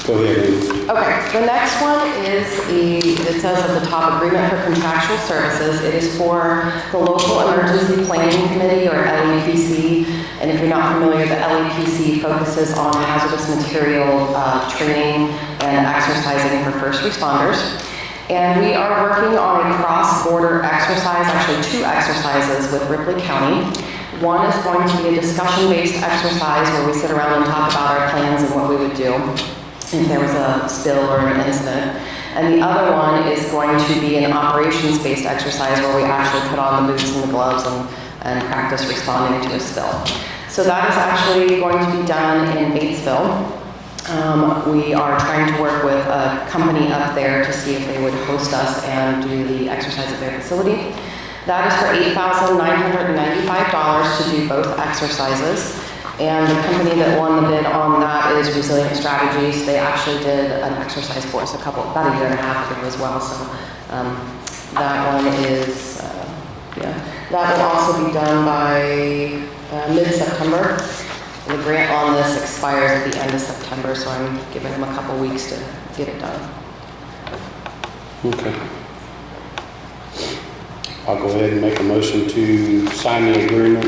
Go ahead, Amy. Okay, the next one is it says at the top, agreement for contractual services. It is for the Local Emergency Planning Committee, or LEPC. And if you're not familiar, the LEPC focuses on hazardous material training and exercising for first responders. And we are working on a cross-border exercise, actually 2 exercises with Ripley County. One is going to be a discussion-based exercise where we sit around and talk about our plans and what we would do if there was a spill or an incident. And the other one is going to be an operations-based exercise where we actually put on the boots and the gloves and practice responding to a spill. So that is actually going to be done in Batesville. We are trying to work with a company up there to see if they would host us and do the exercise at their facility. That is for $8,995 to do both exercises. And the company that won the bid on that is Resilient Strategies. They actually did an exercise for us about a year and a half ago as well. So that one is, that will also be done by mid-September. The grant on this expires at the end of September, so I'm giving them a couple weeks to get it done. Okay. I'll go ahead and make a motion to sign the agreement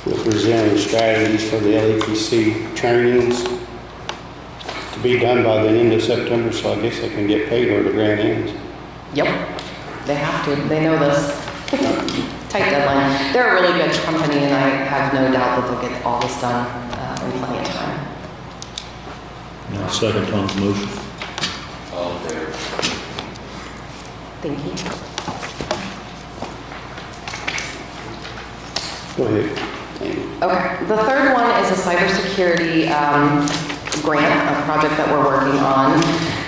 with Resilient Strategies for the LEPC trainings to be done by the end of September, so I guess they can get paid or the grant ends. Yep, they have to. They know this. Tight deadline. They're a really good company, and I have no doubt that they'll get all this done in plenty of time. Now, second Tom's motion. All in favor? Thank you. Go ahead, Amy. Okay, the third one is a cybersecurity grant, a project that we're working on.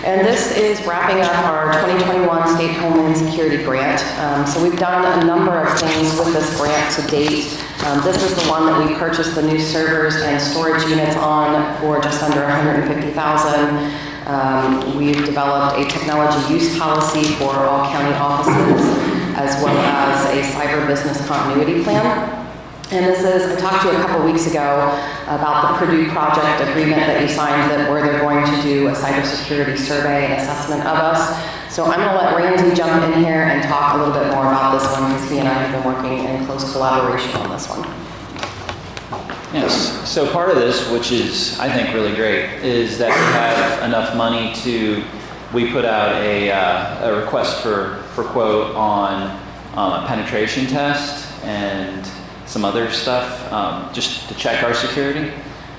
And this is wrapping up our 2021 State Homeland Security Grant. So we've done a number of things with this grant to date. This is the one that we purchased the new servers and storage units on for just under $150,000. We've developed a technology use policy for all county offices. as well as a cyber business continuity plan. And this is, I talked to you a couple weeks ago about the Purdue project agreement that you signed where they're going to do a cybersecurity survey and assessment of us. So I'm gonna let Randy jump in here and talk a little bit more about this one because he and I have been working in close collaboration on this one. Yes, so part of this, which is, I think, really great, is that we have enough money we put out a request for quote on a penetration test and some other stuff, just to check our security.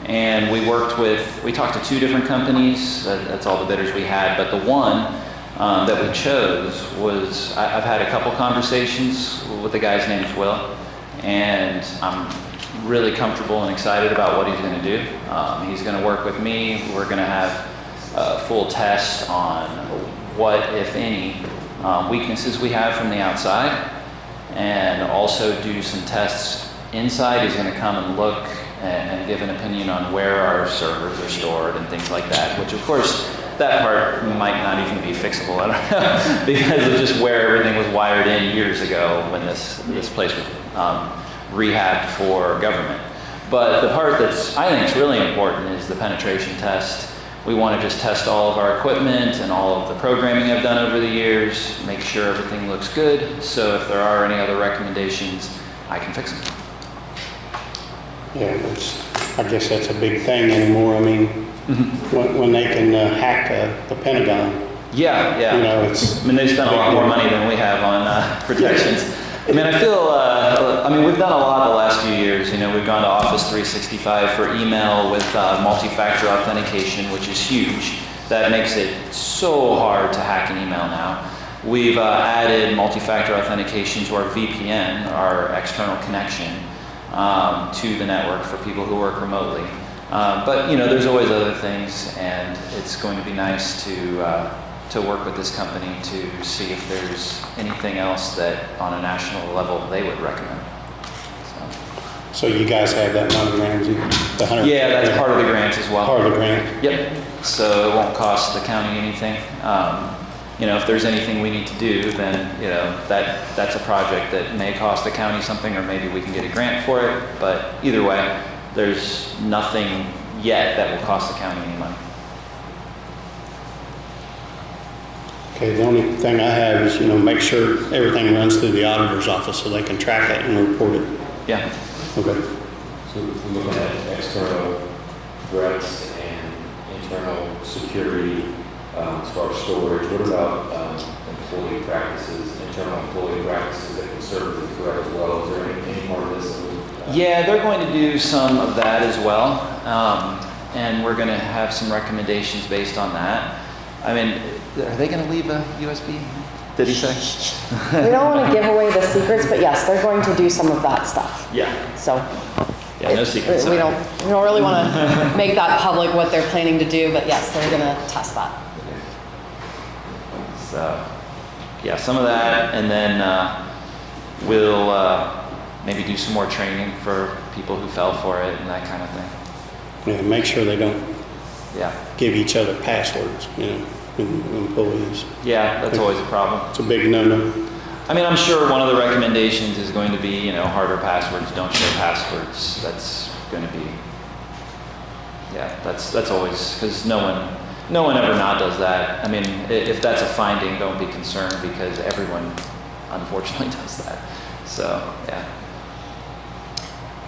And we talked to 2 different companies, that's all the bidders we had, but the one that we chose was, I've had a couple conversations with the guy's name is Will, and I'm really comfortable and excited about what he's going to do. He's going to work with me. We're going to have a full test on what, if any, weaknesses we have from the outside, and also do some tests inside. He's going to come and look and give an opinion on where our servers are stored and things like that, which of course that part might not even be fixable, I don't know, because of just where everything was wired in years ago when this place was rehabbed for government. But the part that's, I think, is really important is the penetration test. We want to just test all of our equipment and all of the programming I've done over the years, make sure everything looks good, so if there are any other recommendations, I can fix them. Yeah, I guess that's a big thing anymore. I mean, when they can hack the Pentagon. Yeah. You know, it's. I mean, they spend a lot more money than we have on protections. I mean, I feel, we've done a lot the last few years. You know, we've gone to Office 365 for email with multi-factor authentication, which is huge. That makes it so hard to hack an email now. We've added multi-factor authentication to our VPN, our external connection, to the network for people who work remotely. But, you know, there's always other things, and it's going to be nice to work with this company to see if there's anything else that on a national level they would recommend. So you guys have that money, Ramsey? The 100? Yeah, that's part of the grant as well. Part of the grant? Yep. So it won't cost the county anything. You know, if there's anything we need to do, then, you know, that's a project that may cost the county something, or maybe we can get a grant for it. But either way, there's nothing yet that will cost the county any money. Okay, the only thing I have is, you know, make sure everything runs through the auditor's office so they can track it and report it. Yeah. Okay. So we're looking at external threats and internal security as far as storage. What about employee practices, internal employee practices that can serve as a threat as well? Is there any part of this? Yeah, they're going to do some of that as well. And we're going to have some recommendations based on that. I mean, are they going to leave a USB? Did he say? We don't want to give away the secrets, but yes, they're going to do some of that stuff. Yeah. So. Yeah, no secrets. We don't really want to make that public what they're planning to do, but yes, they're going to test that. So, yeah, some of that, and then we'll maybe do some more training for people who fell for it and that kind of thing. Yeah, make sure they don't Yeah. give each other passwords, you know, employees. Yeah, that's always a problem. It's a big no-no. I mean, I'm sure one of the recommendations is going to be, you know, harder passwords, don't share passwords. That's going to be, yeah, that's always, because no one ever not does that. I mean, if that's a finding, don't be concerned, because everyone unfortunately does that. So, yeah.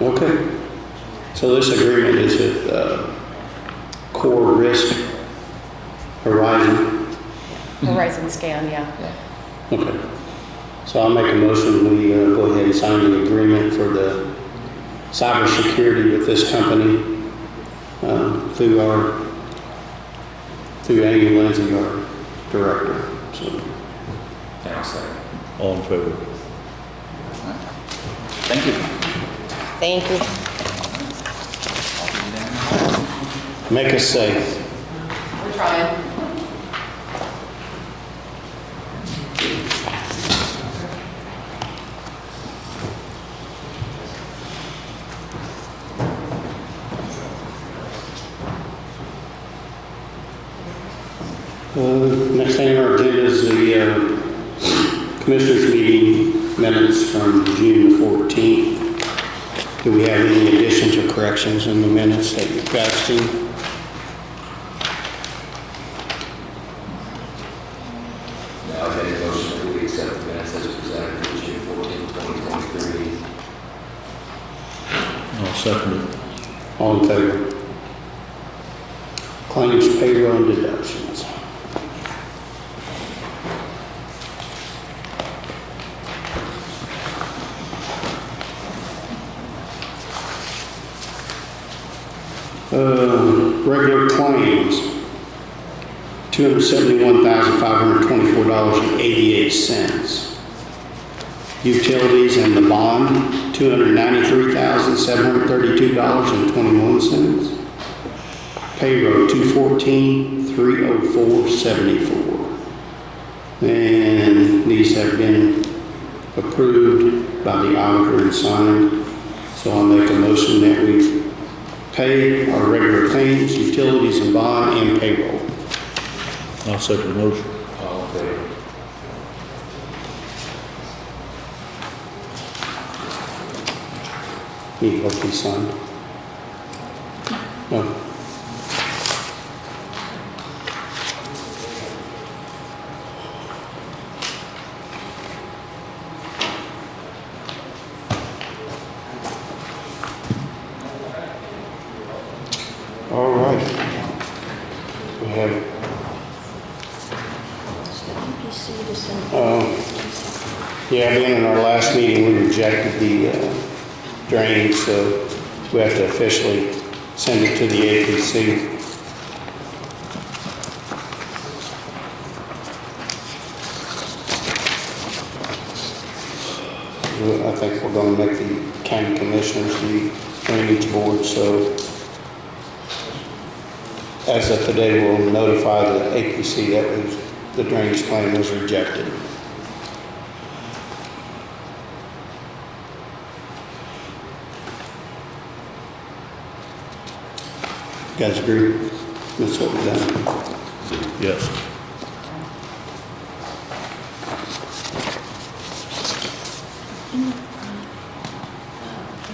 Okay. So this agreement is with Core Risk Horizon. Horizon Scan, yeah. Okay. So I'll make a motion, we go ahead and sign the agreement for the cybersecurity with this company through Amy Lindsay, our director. So. All in favor? Thank you. Thank you. Make us safe. We're trying. Next thing on our agenda is the Commissioners meeting minutes from June the 14th. Do we have any additions or corrections in the minutes that you've got seen? I'll make a motion that we accept the minutes as presented for June 14, 2023. I'll second it. All in favor? Claims, payroll, and deductions. Regular claims, $271,524.88. Utilities and the bond, $293,732.21. Payroll, $214,304.74. And these have been approved by the auditor and signed. So I'll make a motion that we pay our regular claims, utilities and bond, and payroll. I'll second the motion. All in favor? Need what we signed? No. All right. We have, It's the EPC to send. yeah, being in our last meeting, we rejected the drainage, so we have to officially send it to the APC. I think we're going to make the county commissioners the drainage board, so as of today, we'll notify the APC that the drainage plan was rejected. You guys agree? That's what we've done. Yes.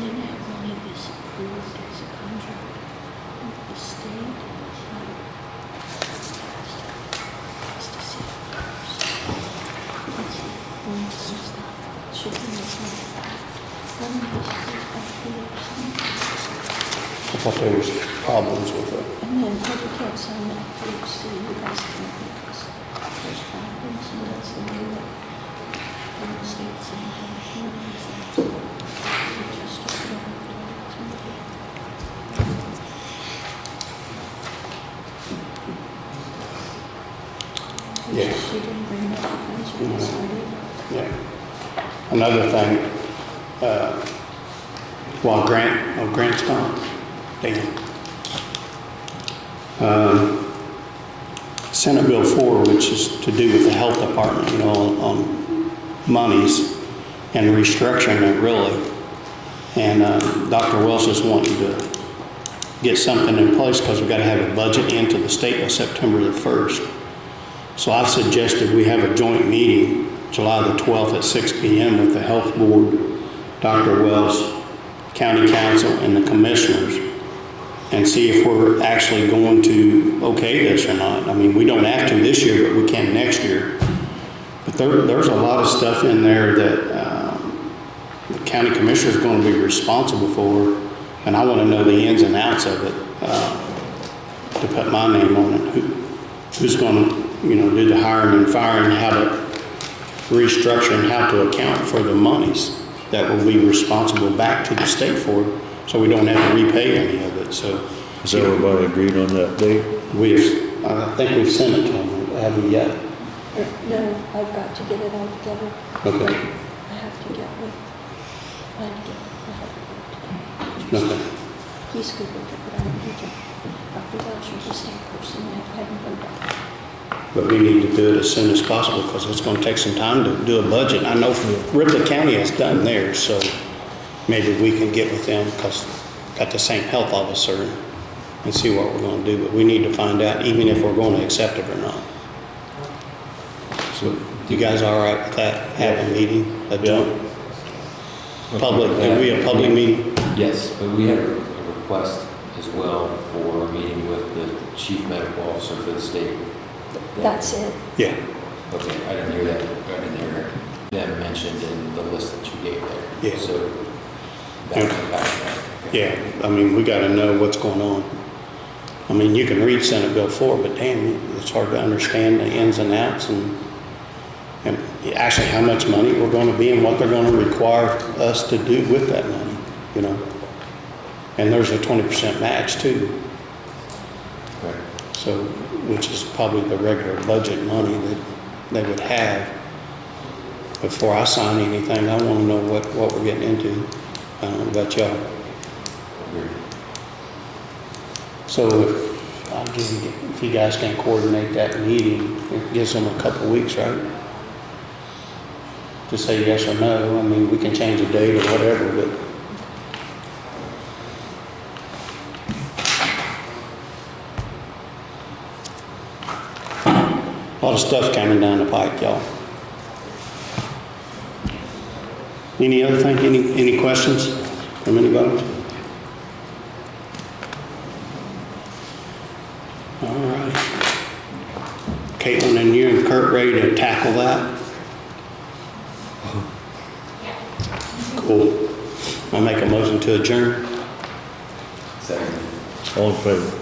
When that money is approved as a contract with the state, has to see it first. Should be I thought there was problems with it. and then if you can't sign that page, so you guys can't because there's problems, and that's the way that the state sometimes runs that. So just Yeah. She didn't bring that up when she decided. Yeah. Another thing, while Grant's gone, damn. Senate Bill 4, which is to do with the health department, on monies and restructuring it really. And Dr. Welsh is wanting to get something in place because we've got to have a budget into the state by September the 1st. So I've suggested we have a joint meeting July the 12th at 6 p.m. with the health board, Dr. Welsh, county council, and the commissioners, and see if we're actually going to okay this or not. I mean, we don't have to this year, but we can next year. But there's a lot of stuff in there that the county commissioner is going to be responsible for, and I want to know the ins and outs of it to put my name on it. Who's going to, do the hiring and firing, how to restructure and how to account for the monies that will be responsible back to the state for, so we don't have to repay any of it. So, Has everybody agreed on that date? I think we've sent it to them. Have we yet? No, I've got to get it all together. Okay. I have to get with, I had to get the health. Okay. He's good with it, but I don't need to. Dr. Welsh is a state person, I haven't heard that. But we need to do it as soon as possible because it's going to take some time to do a budget. I know Ripley County has done theirs, so maybe we can get with them because got the same health officer and see what we're going to do. But we need to find out even if we're going to accept it or not. So You guys all right with that, have a meeting, a joint? Public, are we a public meeting? Yes, but we have a request as well for a meeting with the chief medical officer for the state. That's it. Yeah. Okay, I didn't hear that. I didn't hear them mentioned in the list that you gave there. Yeah. So that's the background. Yeah, I mean, we gotta know what's going on. I mean, you can read Senate Bill 4, but damn, it's hard to understand the ins and outs and actually how much money we're gonna be and what they're gonna require us to do with that money, you know? And there's a 20% match too. Right. So, which is probably the regular budget money that they would have. Before I sign anything, I wanna know what we're getting into. I don't know about y'all. So if you guys can coordinate that meeting, it gives them a couple of weeks, right? To say yes or no. I mean, we can change the date or whatever, but. A lot of stuff coming down the pike, y'all. Any other thing, any questions from anybody? All right. Caitlin and you and Kurt ready to tackle that? Cool. I'll make a motion to adjourn. Second. All in favor?